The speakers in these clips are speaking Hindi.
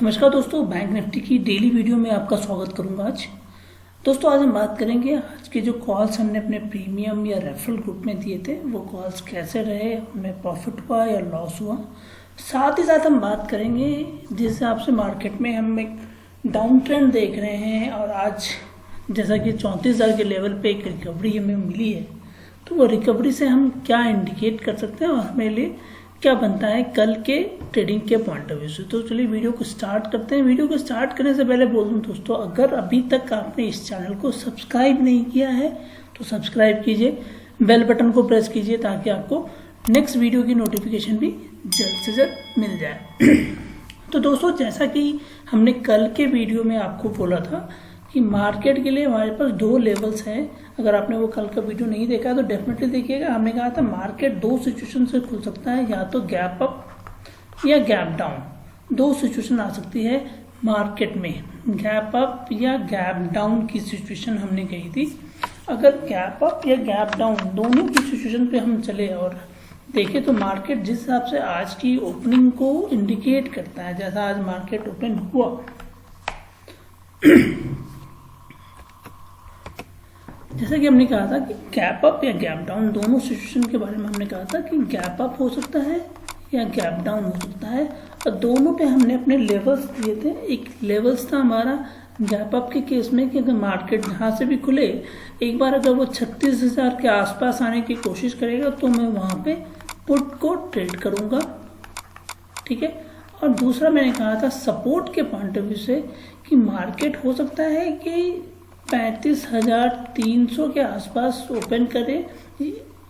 नमस्कार दोस्तों, बैंक निफ्टी की डेली वीडियो में आपका स्वागत करूंगा। आज दोस्तों हम बात करेंगे आज के जो कॉल्स हमने अपने प्रीमियम या रेफरल ग्रुप में दिए थे वो कॉल्स कैसे रहे, हमें प्रॉफिट हुआ या लॉस हुआ। साथ ही साथ हम बात करेंगे जिस हिसाब से मार्केट में हम एक डाउन ट्रेंड देख रहे हैं और आज जैसा कि 34,000 के लेवल पे एक रिकवरी हमें मिली है, तो वो रिकवरी से हम क्या इंडिकेट कर सकते हैं और हमारे लिए क्या बनता है कल के ट्रेडिंग के पॉइंट ऑफ व्यू से। तो चलिए वीडियो को स्टार्ट करते हैं। वीडियो को स्टार्ट करने से पहले बोल दूं दोस्तों, अगर अभी तक आपने इस चैनल को सब्सक्राइब नहीं किया है तो सब्सक्राइब कीजिए, बेल बटन को प्रेस कीजिए ताकि आपको नेक्स्ट वीडियो की नोटिफिकेशन भी जल्द से जल्द मिल जाए। तो दोस्तों जैसा कि हमने कल के वीडियो में आपको बोला था कि मार्केट के लिए हमारे पास दो लेवल्स हैं। अगर आपने वो कल का वीडियो नहीं देखा तो डेफिनेटली देखिएगा। हमने कहा था मार्केट दो सिचुएशन से खुल सकता है, या तो गैप अप या गैप डाउन। दो सिचुएशन आ सकती है मार्केट में, गैप अप या गैप डाउन की सिचुएशन हमने कही थी। अगर गैप अप या गैप डाउन दोनों की सिचुएशन पे हम चले और देखें तो मार्केट जिस हिसाब से आज की ओपनिंग को इंडिकेट करता है, जैसा आज मार्केट ओपन हुआ जैसा कि हमने कहा था कि गैप अप या गैप डाउन दोनों सिचुएशन के बारे में हमने कहा था कि गैप अप हो सकता है या गैप डाउन हो सकता है, और दोनों पे हमने अपने लेवल्स दिए थे। एक लेवल्स था हमारा गैप अप के केस में कि अगर मार्केट जहाँ से भी खुले एक बार अगर वो 36,000 के आसपास आने की कोशिश करेगा तो मैं वहाँ पे पुट को ट्रेड करूँगा, ठीक है। और दूसरा मैंने कहा था सपोर्ट के पॉइंट ऑफ व्यू से कि मार्केट हो सकता है कि 35,300 के आसपास ओपन करे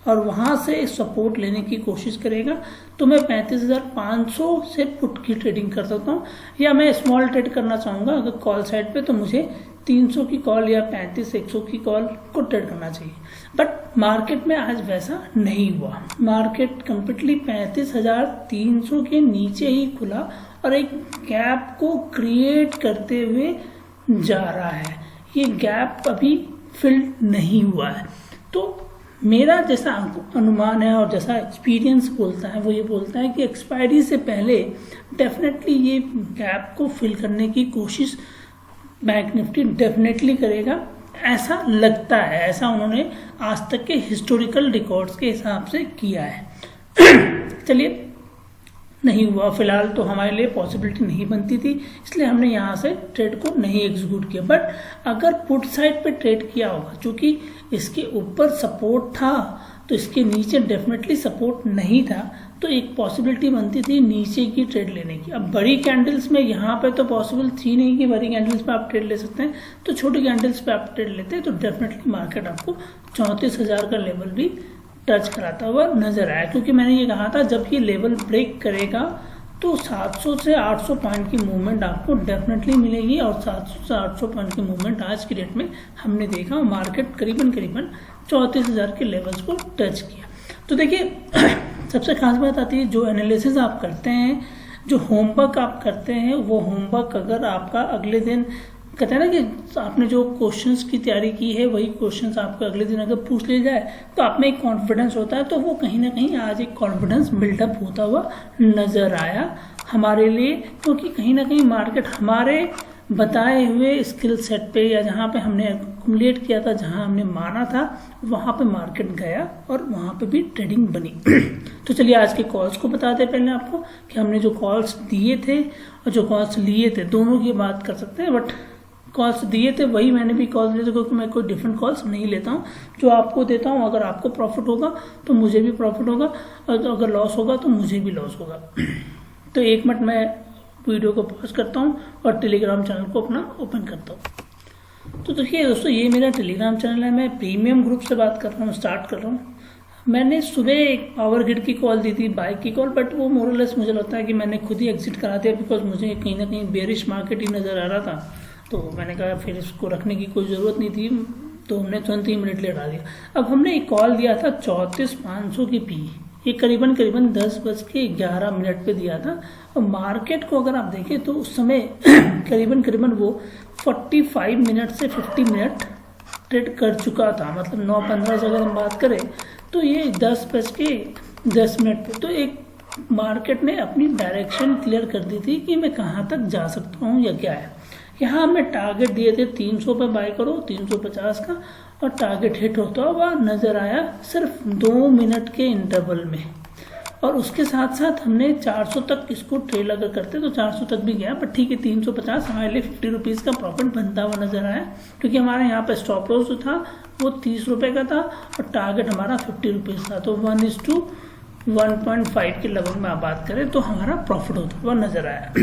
और वहां से सपोर्ट लेने की कोशिश करेगा, तो मैं 35,500 से पुट की ट्रेडिंग कर सकता हूँ। या मैं स्मॉल ट्रेड करना चाहूँगा अगर कॉल साइड पे, तो मुझे 300 की कॉल या 35,100 की कॉल को ट्रेड करना चाहिए। बट मार्केट में आज वैसा नहीं हुआ। मार्केट कंप्लीटली 35,300 के नीचे ही खुला और एक गैप को क्रिएट करते हुए जा रहा है। ये गैप अभी फिल नहीं हुआ है। तो मेरा जैसा अनुमान है और जैसा एक्सपीरियंस बोलता है वो ये बोलता है कि एक्सपायरी से पहले डेफिनेटली ये गैप को फिल करने की कोशिश बैंक निफ्टी डेफिनेटली करेगा, ऐसा लगता है। ऐसा उन्होंने आज तक के हिस्टोरिकल रिकॉर्ड्स के हिसाब से किया है। चलिए नहीं हुआ फिलहाल, तो हमारे लिए पॉसिबिलिटी नहीं बनती थी, इसलिए हमने यहाँ से ट्रेड को नहीं एग्जीक्यूट किया। बट अगर पुट साइड पे ट्रेड किया होगा, क्योंकि इसके ऊपर सपोर्ट था तो इसके नीचे डेफिनेटली सपोर्ट नहीं था, तो एक पॉसिबिलिटी बनती थी नीचे की ट्रेड लेने की। अब बड़ी कैंडल्स में यहाँ पे तो पॉसिबल थी नहीं कि बड़ी कैंडल्स पे आप ट्रेड ले सकते हैं, तो छोटी कैंडल्स पे आप ट्रेड लेते हैं तो डेफिनेटली मार्केट आपको 34,000 का लेवल भी टच कराता हुआ नजर आया। क्योंकि मैंने ये कहा था जब ये लेवल ब्रेक करेगा तो 700 से 800 पॉइंट की मूवमेंट आपको डेफिनेटली मिलेगी, और 700 से 800 पॉइंट की मूवमेंट आज की डेट में हमने देखा। मार्केट करीबन 34,000 के लेवल्स को टच किया। तो देखिए सबसे खास बात आती है जो एनालिसिस आप करते हैं, जो होमवर्क आप करते हैं, वो होमवर्क अगर आपका अगले दिन कहते हैं ना कि आपने जो क्वेश्चंस की तैयारी की है वही क्वेश्चंस आपको अगले दिन अगर पूछ लिया जाए तो आप में एक कॉन्फिडेंस होता है। तो वो कहीं ना कहीं आज एक कॉन्फिडेंस बिल्डअप होता हुआ नजर आया हमारे लिए, क्योंकि कहीं ना कहीं मार्केट हमारे बताए हुए स्किल सेट पे या जहाँ पे हमने एक्यूमुलेट किया था, जहाँ हमने माना था, वहाँ पे मार्केट गया और वहाँ पे भी ट्रेडिंग बनी। तो चलिए आज के कॉल्स को बता दें पहले आपको कि हमने जो कॉल्स दिए थे और जो कॉल्स लिए थे दोनों की बात कर सकते हैं। बट कॉल्स दिए थे वही मैंने भी कॉल्स दिए थे, क्योंकि मैं कोई डिफरेंट कॉल्स नहीं लेता हूँ। जो आपको देता हूँ, अगर आपको प्रॉफिट होगा तो मुझे भी प्रॉफिट होगा, और अगर लॉस होगा तो मुझे भी लॉस होगा। तो एक मिनट मैं वीडियो को पॉज करता हूँ और टेलीग्राम चैनल को अपना ओपन करता हूँ। तो देखिए दोस्तों, ये मेरा टेलीग्राम चैनल है। मैं प्रीमियम ग्रुप से बात कर रहा हूँ, स्टार्ट कर रहा हूँ। मैंने सुबह एक पावर ग्रिड की कॉल दी थी, बाइक की कॉल, बट वो मोरलेस मुझे लगता है कि मैंने खुद ही एग्जिट करा दिया, बिकॉज मुझे कहीं ना कहीं बेरिश मार्केट ही नज़र आ रहा था। तो मैंने कहा फिर इसको रखने की कोई ज़रूरत नहीं थी, तो हमने तुरंत 3 मिनट ले हटा दिया। अब हमने एक कॉल दिया था 34,500 की पी, ये करीबन 10:11 पे दिया था। और मार्केट को अगर आप देखें तो उस समय करीबन वो 45 मिनट से 50 मिनट ट्रेड कर चुका था। मतलब 9:15 से अगर हम बात करें तो ये 10:10 पे तो एक मार्केट ने अपनी डायरेक्शन क्लियर कर दी थी कि मैं कहाँ तक जा सकता हूँ या क्या है। यहाँ हमने टारगेट दिए थे 300 पे बाय करो, 350 का, और टारगेट हिट होता हुआ नजर आया सिर्फ 2 मिनट के इंटरवल में। और उसके साथ साथ हमने 400 तक इसको ट्रेल अगर करते तो 400 तक भी गया, पर ठीक है 350 हमारे लिए 50 रुपीज़ का प्रॉफिट बनता हुआ नजर आया, क्योंकि हमारे यहाँ पे स्टॉप लॉस जो था वो 30 रुपये का था और टारगेट हमारा 50 रुपीज़ था। तो 1:1.5 के लगभग में आप बात करें तो हमारा प्रॉफिट होता हुआ नजर आया।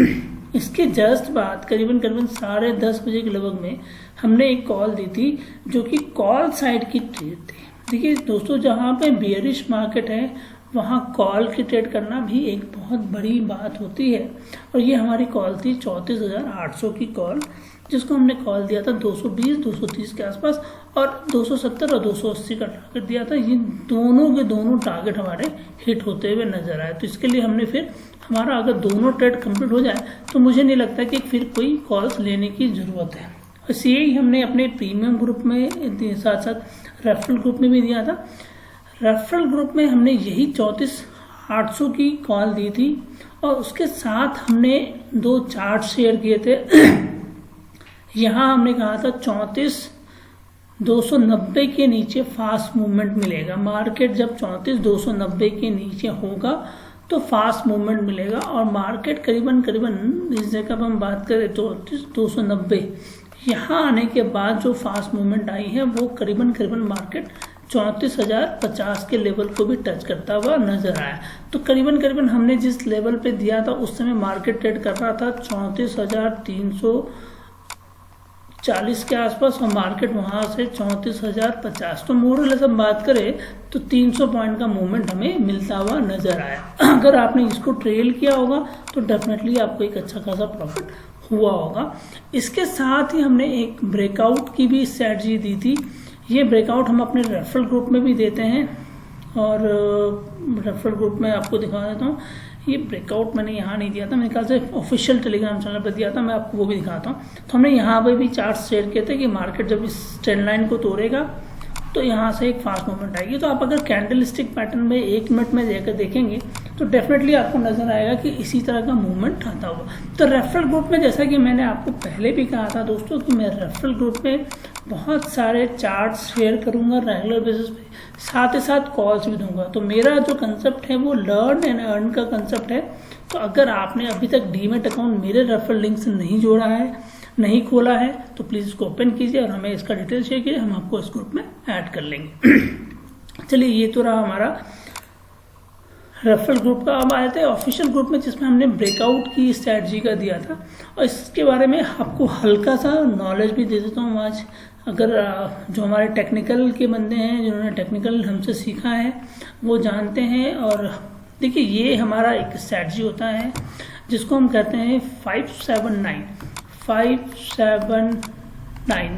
इसके जस्ट बाद करीबन 10:30 बजे के लगभग में हमने एक कॉल दी थी जो कि कॉल साइड की ट्रेड थी। देखिए दोस्तों, जहाँ पे बियरिश मार्केट है वहाँ कॉल की ट्रेड करना भी एक बहुत बड़ी बात होती है। और ये हमारी कॉल थी 34,800 की कॉल, जिसको हमने कॉल दिया था 220-230 के आसपास, और 270 और 280 का टारगेट दिया था। ये दोनों के दोनों टारगेट हमारे हिट होते हुए नजर आए। तो इसके लिए हमने फिर हमारा अगर दोनों ट्रेड कंप्लीट हो जाए तो मुझे नहीं लगता कि फिर कोई कॉल्स लेने की ज़रूरत है। बस यही हमने अपने प्रीमियम ग्रुप में साथ साथ रेफरल ग्रुप में भी दिया था। रेफरल ग्रुप में हमने यही 34,800 की कॉल दी थी और उसके साथ हमने 2 चार्ट शेयर किए थे। यहाँ हमने कहा था 34,290 के नीचे फास्ट मूवमेंट मिलेगा। मार्केट जब 34,290 के नीचे होगा तो फास्ट मूवमेंट मिलेगा, और मार्केट करीबन इस जगह पर हम बात करें तो 34,290 यहाँ आने के बाद जो फास्ट मूवमेंट आई है वो करीबन मार्केट 34,050 के लेवल को भी टच करता हुआ नजर आया। तो करीबन हमने जिस लेवल पे दिया था उस समय मार्केट ट्रेड कर रहा था 34,340 के आसपास, और मार्केट वहां से 34,050। तो मोरलेस हम बात करें तो 300 पॉइंट का मूवमेंट हमें मिलता हुआ नजर आया। अगर आपने इसको ट्रेल किया होगा तो डेफिनेटली आपको एक अच्छा खासा प्रॉफिट हुआ होगा। इसके साथ ही हमने एक ब्रेकआउट की भी स्ट्रेटजी दी थी। ये ब्रेकआउट हम अपने रेफरल ग्रुप में भी देते हैं, और रेफरल ग्रुप में आपको दिखा देता हूँ। ये ब्रेकआउट मैंने यहाँ नहीं दिया था, मेरे ख्याल से ऑफिशियल टेलीग्राम चैनल पर दिया था, मैं आपको वो भी दिखाता हूँ। तो हमने यहाँ पे भी चार्ट शेयर किए थे कि मार्केट जब इस ट्रेंड लाइन को तोड़ेगा तो यहाँ से एक फास्ट मूवमेंट आएगी। तो आप अगर कैंडल स्टिक पैटर्न में 1 मिनट में जाकर देखेंगे तो डेफिनेटली आपको नजर आएगा कि इसी तरह का मूवमेंट आता हुआ। तो रेफरल ग्रुप में जैसा कि मैंने आपको पहले भी कहा था दोस्तों कि मैं रेफरल ग्रुप में बहुत सारे चार्ट्स शेयर करूंगा रेगुलर बेसिस पे, साथ ही साथ कॉल्स भी दूंगा। तो मेरा जो कंसेप्ट है वो लर्न एंड अर्न का कंसेप्ट है। तो अगर आपने अभी तक डीमेट अकाउंट मेरे रेफरल लिंक से नहीं जोड़ा है, नहीं खोला है, तो प्लीज इसको ओपन कीजिए और हमें इसका डिटेल शेयर कीजिए, हम आपको इस ग्रुप में ऐड कर लेंगे। चलिए, ये तो रहा हमारा रेफरल ग्रुप का। अब आए थे ऑफिशियल ग्रुप में, जिसमें हमने ब्रेकआउट की स्ट्रैटेजी का दिया था, और इसके बारे में आपको हल्का सा नॉलेज भी दे देता हूँ आज। अगर जो हमारे टेक्निकल के बंदे हैं, जिन्होंने टेक्निकल हमसे सीखा है, वो जानते हैं। और देखिए, ये हमारा एक स्ट्रैटेजी होता है जिसको हम कहते हैं 579।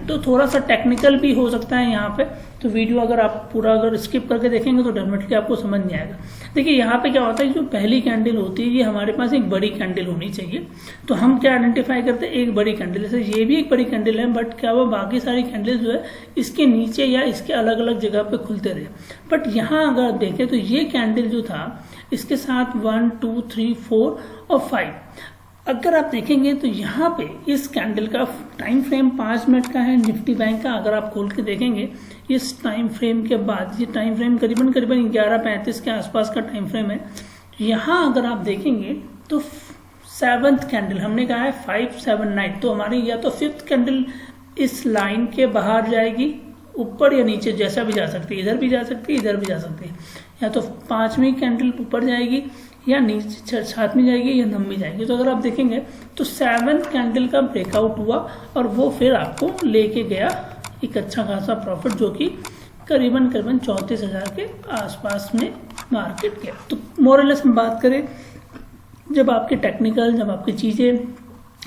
तो थोड़ा सा टेक्निकल भी हो सकता है यहाँ पे, तो वीडियो अगर आप पूरा अगर स्किप करके देखेंगे तो डेफिनेटली आपको समझ नहीं आएगा। देखिए, यहाँ पे क्या होता है, जो पहली कैंडल होती है ये हमारे पास एक बड़ी कैंडल होनी चाहिए। तो हम क्या आइडेंटिफाई करते हैं, एक बड़ी कैंडल। जैसे ये भी एक बड़ी कैंडल है, बट क्या हुआ, बाकी सारी कैंडल जो है इसके नीचे या इसके अलग अलग जगह पे खुलते रहे। बट यहाँ अगर देखें तो ये कैंडल जो था, इसके साथ 1, 2, 3, 4 और 5 अगर आप देखेंगे तो यहाँ पे इस कैंडल का टाइम फ्रेम 5 मिनट का है निफ्टी बैंक का। अगर आप खोल के देखेंगे इस टाइम फ्रेम के बाद, ये टाइम फ्रेम करीबन 11:35 के आसपास का टाइम फ्रेम है। यहाँ अगर आप देखेंगे तो 7th कैंडल, हमने कहा है 579, तो हमारी या तो 5th कैंडल इस लाइन के बाहर जाएगी, ऊपर या नीचे जैसा भी जा सकती है, इधर भी जा सकती है, इधर भी जा सकती है। या तो 5वीं कैंडल ऊपर जाएगी या नीचे 7वीं जाएगी या 9वीं जाएगी। तो अगर आप देखेंगे तो 7th कैंडल का ब्रेकआउट हुआ और वो फिर आपको लेके गया एक अच्छा खासा प्रॉफिट, जो कि करीबन 34,000 के आसपास में मार्केट गया। तो मोरलेस हम बात करें, जब आपके टेक्निकल, जब आपकी चीज़ें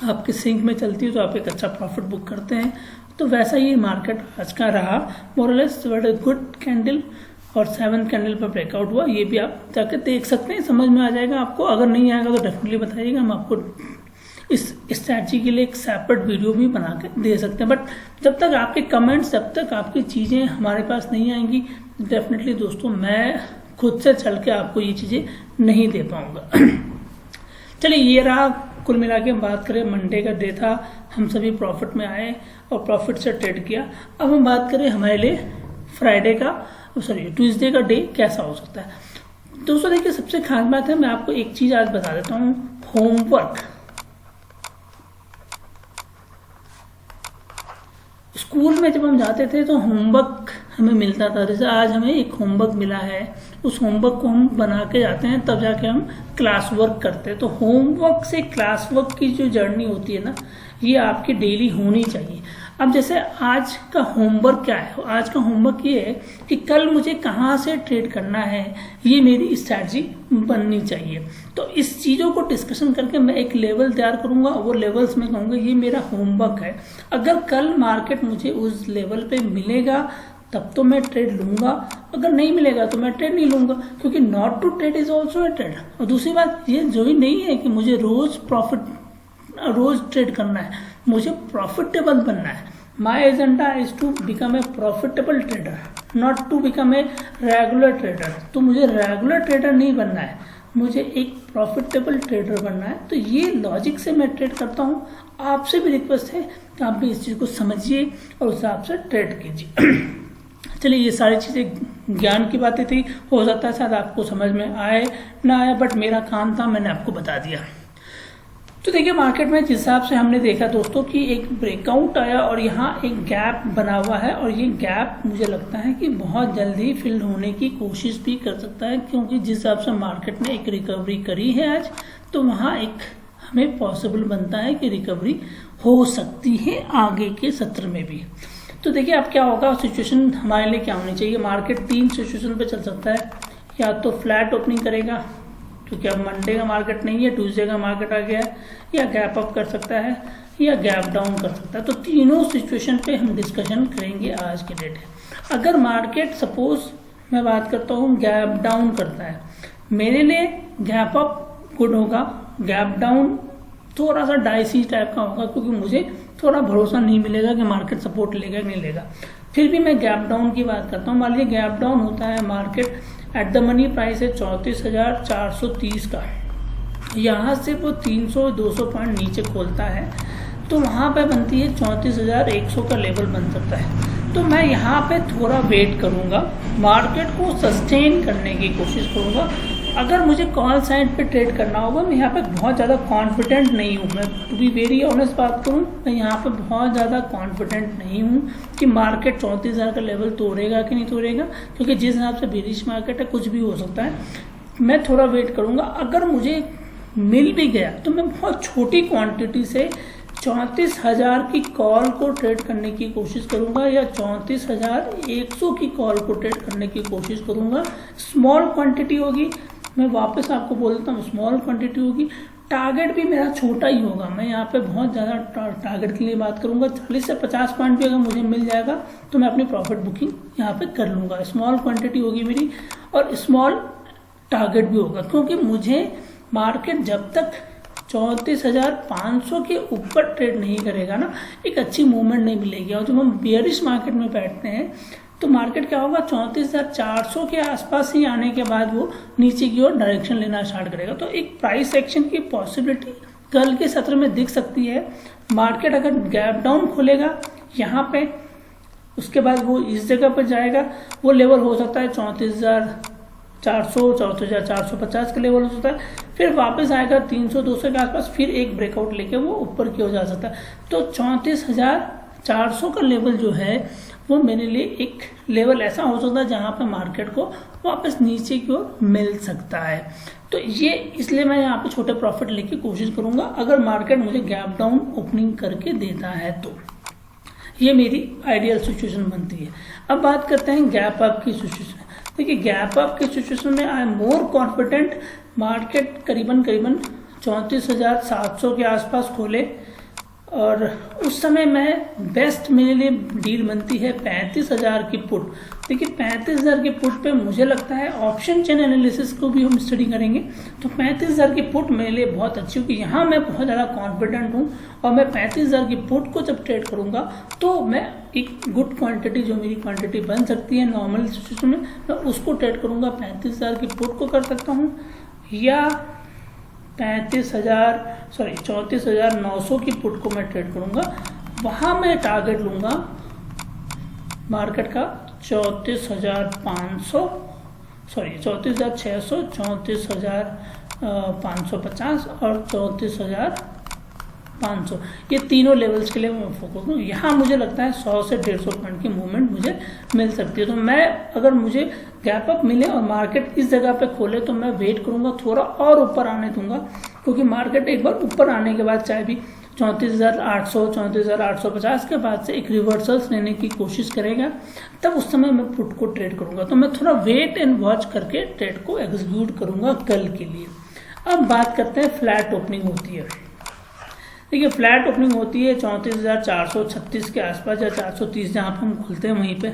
आपके सिंक में चलती है तो आप एक अच्छा प्रॉफिट बुक करते हैं। तो वैसा ही मार्केट आज का रहा मोरलेस, गुड कैंडल, और 7th कैंडल पर ब्रेकआउट हुआ। ये भी आप जाकर देख सकते हैं, समझ में आ जाएगा आपको। अगर नहीं आएगा तो डेफिनेटली बताइएगा, हम आपको इस स्ट्रैटेजी के लिए एक सेपरेट वीडियो भी बना के दे सकते हैं। बट जब तक आपके कमेंट्स, जब तक आपकी चीज़ें हमारे पास नहीं आएंगी, डेफिनेटली दोस्तों मैं खुद से चल के आपको ये चीज़ें नहीं दे पाऊंगा। चलिए, ये रहा कुल मिला के हम बात करें मंडे का डे था, हम सभी प्रॉफिट में आए और प्रॉफिट से ट्रेड किया। अब हम बात करें हमारे लिए फ्राइडे का ट्यूसडे का डे कैसा हो सकता है। दोस्तों देखिए, सबसे खास बात है, मैं आपको एक चीज आज बता देता हूँ, होमवर्क। स्कूल में जब हम जाते थे तो होमवर्क हमें मिलता था, जैसे आज हमें एक होमवर्क मिला है, उस होमवर्क को हम बना के जाते हैं, तब जाके हम क्लास वर्क करते हैं। तो होमवर्क से क्लास वर्क की जो जर्नी होती है ना, ये आपकी डेली होनी चाहिए। अब जैसे आज का होमवर्क क्या है, आज का होमवर्क ये है कि कल मुझे कहाँ से ट्रेड करना है, ये मेरी स्ट्रैटेजी बननी चाहिए। तो इस चीज़ों को डिस्कशन करके मैं एक लेवल तैयार करूंगा, वो लेवल्स में कहूँगा ये मेरा होमवर्क है। अगर कल मार्केट मुझे उस लेवल पे मिलेगा तब तो मैं ट्रेड लूंगा, अगर नहीं मिलेगा तो मैं ट्रेड नहीं लूंगा, क्योंकि not to trade is also a trade. और दूसरी बात ये जो ही नहीं है कि मुझे रोज ट्रेड करना है, मुझे प्रॉफिटेबल बनना है। My agenda is to become a profitable trader, not to become a regular trader. तो मुझे रेगुलर ट्रेडर नहीं बनना है, मुझे एक प्रॉफिटेबल ट्रेडर बनना है। तो ये लॉजिक से मैं ट्रेड करता हूँ। आपसे भी रिक्वेस्ट है कि आप भी इस चीज़ को समझिए और उस हिसाब से ट्रेड कीजिए। चलिए, ये सारी चीज़ें ज्ञान की बातें थी, हो सकता है शायद आपको समझ में आए ना आए, बट मेरा काम था, मैंने आपको बता दिया। तो देखिए, मार्केट में जिस हिसाब से हमने देखा दोस्तों कि एक ब्रेकआउट आया और यहाँ एक गैप बना हुआ है, और ये गैप मुझे लगता है कि बहुत जल्दी फिल होने की कोशिश भी कर सकता है, क्योंकि जिस हिसाब से मार्केट ने एक रिकवरी करी है आज, तो वहाँ एक हमें पॉसिबल बनता है कि रिकवरी हो सकती है आगे के सत्र में भी। तो देखिए, अब क्या होगा, सिचुएशन हमारे लिए क्या होनी चाहिए। मार्केट 3 सिचुएशन पे चल सकता है, या तो फ्लैट ओपनिंग करेगा, क्योंकि अब मंडे का मार्केट नहीं है, ट्यूसडे का मार्केट आ गया है, या गैप अप कर सकता है, या गैप डाउन कर सकता है। तो तीनों सिचुएशन पे हम डिस्कशन करेंगे आज के डेट। अगर मार्केट सपोज मैं बात करता हूँ गैप डाउन करता है, मेरे लिए गैप अप गुड होगा, गैप डाउन थोड़ा सा डाइसी टाइप का होगा, क्योंकि मुझे थोड़ा भरोसा नहीं मिलेगा कि मार्केट सपोर्ट लेगा कि नहीं लेगा। फिर भी मैं गैप डाउन की बात करता हूँ। मान लीजिए गैप डाउन होता है, market at the money price है 34,430 का, यहाँ से वो 300-200 पॉइंट नीचे खोलता है, तो वहाँ पे बनती है 34,100 का लेवल बन सकता है। तो मैं यहाँ पे थोड़ा वेट करूँगा, मार्केट को सस्टेन करने की कोशिश करूँगा। अगर मुझे कॉल साइड पे ट्रेड करना होगा, मैं यहाँ पे बहुत ज़्यादा कॉन्फिडेंट नहीं हूँ, मैं टू बी वेरी ऑनेस्ट बात करूँ, मैं यहाँ पे बहुत ज़्यादा कॉन्फिडेंट नहीं हूँ कि मार्केट 34,000 का लेवल तोड़ेगा कि नहीं तोड़ेगा, क्योंकि जिस हिसाब से बेरिश मार्केट है कुछ भी हो सकता है। मैं थोड़ा वेट करूँगा। अगर मुझे मिल भी गया तो मैं बहुत छोटी क्वान्टिटी से 34,000 की कॉल को ट्रेड करने की कोशिश करूंगा, या 34,100 की कॉल को ट्रेड करने की कोशिश करूंगा। स्मॉल क्वांटिटी होगी, मैं वापस आपको बोल देता हूँ, स्मॉल क्वांटिटी होगी। टारगेट भी मेरा छोटा ही होगा, मैं यहाँ पे बहुत ज़्यादा टारगेट के लिए बात करूंगा। 40 से 50 पॉइंट भी अगर मुझे मिल जाएगा तो मैं अपनी प्रॉफिट बुकिंग यहाँ पे कर लूँगा। स्मॉल क्वांटिटी होगी मेरी और स्मॉल टारगेट भी होगा, क्योंकि मुझे मार्केट जब तक 34,500 के ऊपर ट्रेड नहीं करेगा ना, एक अच्छी मूवमेंट नहीं मिलेगी। और जब हम बेयरिश मार्केट में बैठते हैं तो मार्केट क्या होगा, 34,400 के आसपास ही आने के बाद वो नीचे की ओर डायरेक्शन लेना स्टार्ट करेगा। तो एक प्राइस एक्शन की पॉसिबिलिटी कल के सत्र में दिख सकती है। मार्केट अगर गैप डाउन खोलेगा यहाँ पे, उसके बाद वो इस जगह पर जाएगा, वो लेवल हो सकता है 34,400, 34,450 का लेवल हो सकता है। फिर वापस आएगा 300-200 के आसपास, फिर एक ब्रेकआउट लेके वो ऊपर की ओर जा सकता है। तो 34,400 का लेवल जो है वो मेरे लिए एक लेवल ऐसा हो सकता है जहां पर मार्केट को वापस नीचे की ओर मिल सकता है। तो ये इसलिए मैं यहाँ पे छोटे प्रॉफिट लेके कोशिश करूंगा, अगर मार्केट मुझे गैप डाउन ओपनिंग करके देता है तो। ये मेरी आइडियल सिचुएशन बनती है। अब बात करते हैं गैप अप की सिचुएशन। देखिए, गैप अप की सिचुएशन में I am more confident, market करीबन 34,700 के आसपास खोले, और उस समय मैं बेस्ट मेरे लिए डील बनती है 35,000 की पुट। देखिए 35,000 के पुट पे मुझे लगता है ऑप्शन चेन एनालिसिस को भी हम स्टडी करेंगे, तो 35,000 की पुट मेरे लिए बहुत अच्छी होगी। यहाँ मैं बहुत ज़्यादा कॉन्फिडेंट हूँ और मैं 35,000 की पुट को जब ट्रेड करूँगा तो मैं एक गुड क्वांटिटी, जो मेरी क्वांटिटी बन सकती है नॉर्मल सिचुएशन में, मैं उसको ट्रेड करूँगा। 35,000 की पुट को कर सकता हूँ या 34,900 की पुट को मैं ट्रेड करूँगा। वहाँ मैं टारगेट लूँगा मार्केट का 34,500, 34,600, 34,550 और 34,500, ये तीनों लेवल्स के लिए मैं फोकस करूँ। यहाँ मुझे लगता है 100 से 150 पॉइंट की मूवमेंट मुझे मिल सकती है। तो मैं, अगर मुझे गैप अप मिले और मार्केट इस जगह पे खोले तो मैं वेट करूँगा, थोड़ा और ऊपर आने दूंगा, क्योंकि मार्केट एक बार ऊपर आने के बाद चाहे भी 34,800, 34,850 के बाद से एक रिवर्सल्स लेने की कोशिश करेगा, तब उस समय मैं पुट को ट्रेड करूंगा। तो मैं थोड़ा वेट एंड वॉच करके ट्रेड को एग्जीक्यूट करूंगा कल के लिए। अब बात करते हैं फ्लैट ओपनिंग होती है। देखिए फ्लैट ओपनिंग होती है 34,436 के आसपास या 430 जहाँ पर हम खुलते हैं वहीं पे।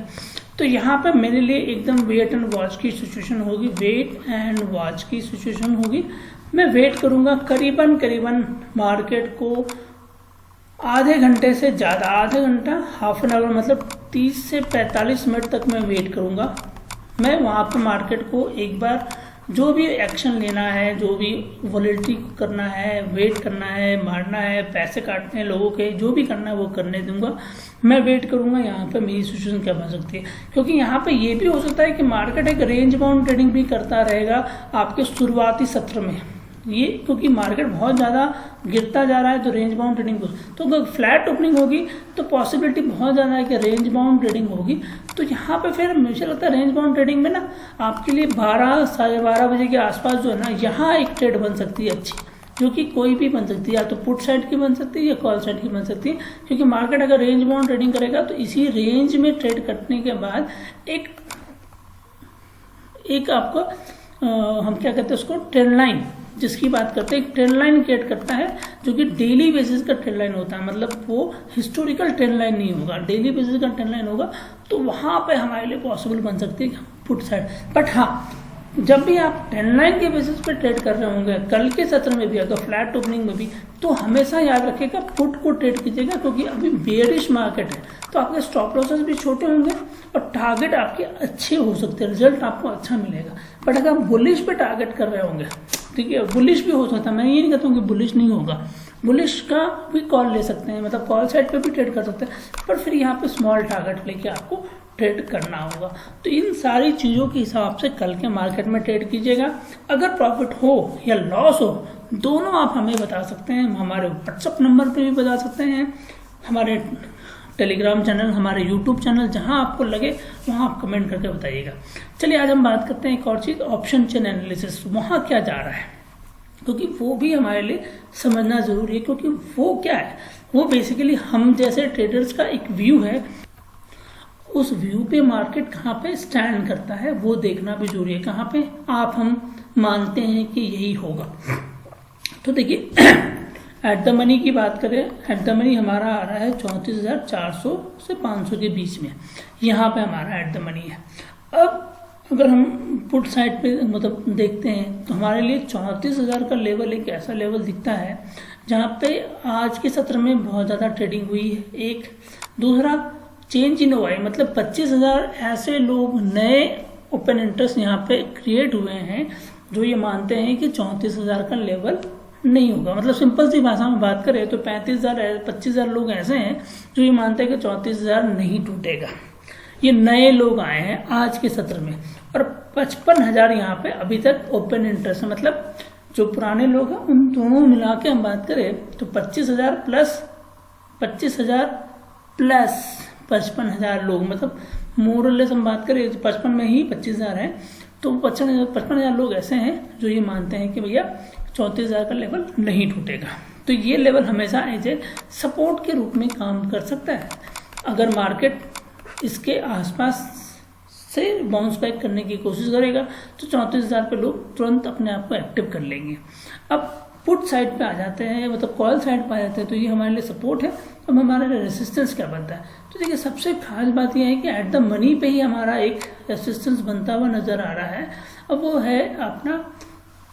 तो यहाँ पे मेरे लिए एकदम वेट एंड वॉच की सिचुएशन होगी, वेट एंड वॉच की सिचुएशन होगी। मैं वेट करूंगा करीबन मार्केट को आधे घंटे से ज़्यादा, आधे घंटा, हाफ एन आवर, मतलब 30 से 45 मिनट तक मैं वेट करूंगा। मैं वहाँ पर मार्केट को एक बार जो भी एक्शन लेना है, जो भी वॉलेटिलिटी करना है, वेट करना है, मारना है, पैसे काटने हैं लोगों के, जो भी करना है वो करने दूंगा। मैं वेट करूंगा यहाँ पे मेरी सिचुएशन क्या बन सकती है, क्योंकि यहाँ पे ये भी हो सकता है कि मार्केट एक रेंज बाउंड ट्रेडिंग भी करता रहेगा आपके शुरुआती सत्र में, ये क्योंकि मार्केट बहुत ज़्यादा गिरता जा रहा है तो रेंज बाउंड ट्रेडिंग हो। तो अगर फ्लैट ओपनिंग होगी तो पॉसिबिलिटी बहुत ज़्यादा है कि रेंज बाउंड ट्रेडिंग होगी। तो यहाँ पे फिर मुझे लगता है रेंज बाउंड ट्रेडिंग में ना आपके लिए 12, साढ़े 12 बजे के आसपास जो है ना, यहाँ एक ट्रेड बन सकती है अच्छी, जो कि कोई भी बन सकती है, या तो पुट साइड की बन सकती है या कॉल साइड की बन सकती है। क्योंकि मार्केट अगर रेंज बाउंड ट्रेडिंग करेगा तो इसी रेंज में ट्रेड करने के बाद एक आपको हम क्या कहते हैं उसको, ट्रेंड लाइन जिसकी बात करते हैं, एक ट्रेंड लाइन क्रिएट करता है जो कि डेली बेसिस का ट्रेंड लाइन होता है। मतलब वो हिस्टोरिकल ट्रेंड लाइन नहीं होगा, डेली बेसिस का ट्रेंड लाइन होगा। तो वहां पे हमारे लिए पॉसिबल बन सकती है पुट साइड। बट हाँ, जब भी आप ट्रेंड लाइन के बेसिस पे ट्रेड कर रहे होंगे, कल के सत्र में भी, अगर फ्लैट ओपनिंग में भी, तो हमेशा याद रखिएगा पुट को ट्रेड कीजिएगा, क्योंकि अभी बेयरिश मार्केट है। तो आपके स्टॉप लॉसेस भी छोटे होंगे और टारगेट आपके अच्छे हो सकते हैं, रिजल्ट आपको अच्छा मिलेगा। बट अगर आप बुलिश पे टारगेट कर रहे होंगे, ठीक है, बुलिश भी हो सकता है, मैं ये नहीं कहता हूँ कि बुलिश नहीं होगा, बुलिश का भी कॉल ले सकते हैं, मतलब कॉल साइड पे भी ट्रेड कर सकते हैं, पर फिर यहाँ पे स्मॉल टारगेट लेके आपको ट्रेड करना होगा। तो इन सारी चीज़ों के हिसाब से कल के मार्केट में ट्रेड कीजिएगा। अगर प्रॉफिट हो या लॉस हो, दोनों आप हमें बता सकते हैं, हमारे व्हाट्सअप नंबर पे भी बता सकते हैं, हमारे टेलीग्राम चैनल, हमारे यूट्यूब चैनल, जहां आपको लगे वहां आप कमेंट करके बताइएगा। चलिए आज हम बात करते हैं एक और चीज़, ऑप्शन चेन एनालिसिस। वहां क्या जा रहा है, क्योंकि वो भी हमारे लिए समझना जरूरी है। क्योंकि वो क्या है, वो बेसिकली हम जैसे ट्रेडर्स का एक व्यू है, उस व्यू पे मार्केट कहाँ पे स्टैंड करता है वो देखना भी जरूरी है, कहाँ पे हम मानते हैं कि यही होगा। तो देखिए एट द मनी की बात करें, एट द मनी हमारा आ रहा है 34,400 से 500 के बीच में, यहाँ पे हमारा एट द मनी है। अब अगर हम पुट साइड पे मतलब देखते हैं तो हमारे लिए 34,000 का लेवल एक ऐसा लेवल दिखता है जहाँ पे आज के सत्र में बहुत ज़्यादा ट्रेडिंग हुई है। एक दूसरा चेंज इन वाई, मतलब 25,000 ऐसे लोग नए ओपन इंटरेस्ट यहाँ पे क्रिएट हुए हैं जो ये मानते हैं कि 34,000 का लेवल नहीं होगा। मतलब सिंपल सी भाषा में बात करें तो 25,000 लोग ऐसे हैं जो ये मानते हैं कि 34,000 नहीं टूटेगा। ये नए लोग आए हैं आज के सत्र में, और 55,000 यहाँ पे अभी तक ओपन इंटरेस्ट है। मतलब जो पुराने लोग हैं उन दोनों मिला के हम बात करें तो 25,000 प्लस 55,000 लोग, मतलब मोरलेस हम बात करें तो 55 में ही 25,000 है, तो 55,000 लोग ऐसे हैं जो ये मानते हैं कि भैया 34,000 का लेवल नहीं टूटेगा। तो ये लेवल हमेशा एज ए सपोर्ट के रूप में काम कर सकता है। अगर मार्केट इसके आसपास से बाउंस बैक करने की कोशिश करेगा तो 34,000 पे लोग तुरंत अपने आप को एक्टिव कर लेंगे। अब पुट साइड पे आ जाते हैं, मतलब कॉल साइड पे आ जाते हैं, तो ये हमारे लिए सपोर्ट है। अब हमारे लिए रेसिस्टेंस क्या बनता है? तो देखिए सबसे खास बात यह है कि एट द मनी पे ही हमारा एक रेसिस्टेंस बनता हुआ नजर आ रहा है। अब वो है अपना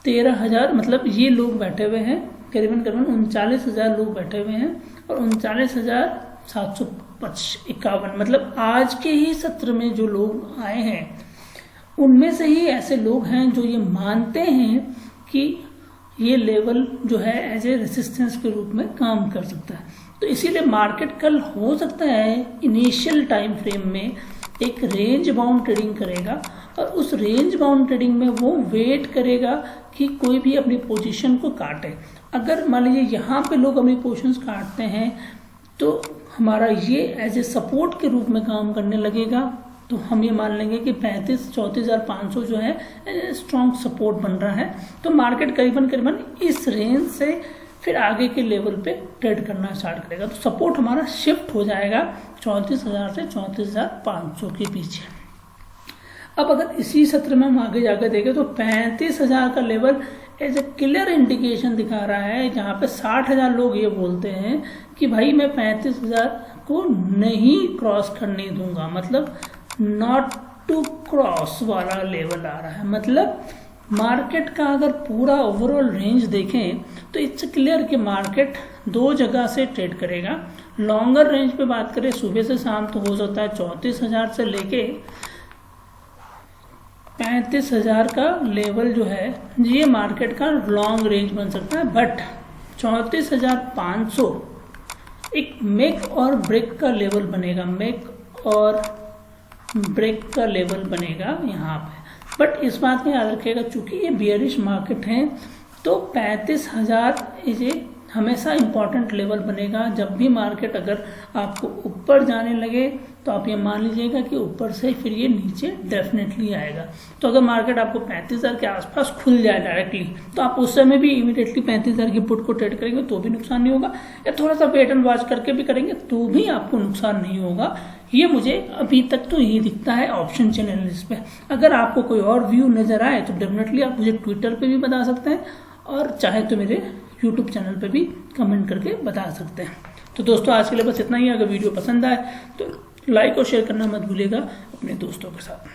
13,000, मतलब ये लोग बैठे हुए हैं, करीबन 39,000 लोग बैठे हुए हैं और 39,751, मतलब आज के ही सत्र में जो लोग आए हैं उनमें से ही ऐसे लोग हैं जो ये मानते हैं कि ये लेवल जो है एज ए रेसिस्टेंस के रूप में काम कर सकता है। तो इसीलिए मार्केट कल हो सकता है इनिशियल टाइम फ्रेम में एक रेंज बाउंड ट्रेडिंग करेगा और उस रेंज बाउंड ट्रेडिंग में वो वेट करेगा कि कोई भी अपनी पोजीशन को काटे। अगर मान लीजिए यहाँ पे लोग अपनी पोजीशंस काटते हैं तो हमारा ये एज ए सपोर्ट के रूप में काम करने लगेगा। तो हम ये मान लेंगे कि 34,500 जो है स्ट्रॉन्ग सपोर्ट बन रहा है। तो मार्केट करीबन इस रेंज से फिर आगे के लेवल पे ट्रेड करना स्टार्ट करेगा। तो सपोर्ट हमारा शिफ्ट हो जाएगा 34,000 से 34,500 के पीछे। अब अगर इसी सत्र में हम आगे जाकर देखें तो 35,000 का level as a clear indication दिखा रहा है, जहां पे 60,000 लोग ये बोलते हैं कि भाई मैं 35,000 को नहीं क्रॉस करने दूंगा, मतलब नॉट टू क्रॉस वाला लेवल आ रहा है। मतलब मार्केट का अगर पूरा ओवरऑल रेंज देखें तो इट्स क्लियर कि मार्केट दो जगह से ट्रेड करेगा। लॉन्गर रेंज पे बात करें सुबह से शाम तो हो सकता है 34,000 से लेके 35,000 का लेवल जो है ये मार्केट का लॉन्ग रेंज बन सकता है। बट 34,500 एक मेक और ब्रेक का लेवल बनेगा, मेक और ब्रेक का लेवल बनेगा यहाँ पे। बट इस बात में याद रखिएगा चूंकि ये बियरिश मार्केट है तो 35,000 ये हमेशा इंपॉर्टेंट लेवल बनेगा। जब भी मार्केट अगर आपको ऊपर जाने लगे तो आप ये मान लीजिएगा कि ऊपर से फिर ये नीचे डेफिनेटली आएगा। तो अगर मार्केट आपको 35,000 के आसपास खुल जाए डायरेक्टली तो आप उस समय भी इमीडिएटली 35,000 की पुट को ट्रेड करेंगे तो भी नुकसान नहीं होगा, या थोड़ा सा वेट एंड वॉच करके भी करेंगे तो भी आपको नुकसान नहीं होगा। ये मुझे अभी तक तो यही दिखता है ऑप्शन चेन एनालिसिस पे। अगर आपको कोई और व्यू नजर आए तो डेफिनेटली आप मुझे ट्विटर पे भी बता सकते हैं और चाहे तो मेरे यूट्यूब चैनल पे भी कमेंट करके बता सकते हैं। तो दोस्तों आज के लिए बस इतना ही। अगर वीडियो पसंद आए तो लाइक और शेयर करना मत भूलिएगा अपने दोस्तों के साथ।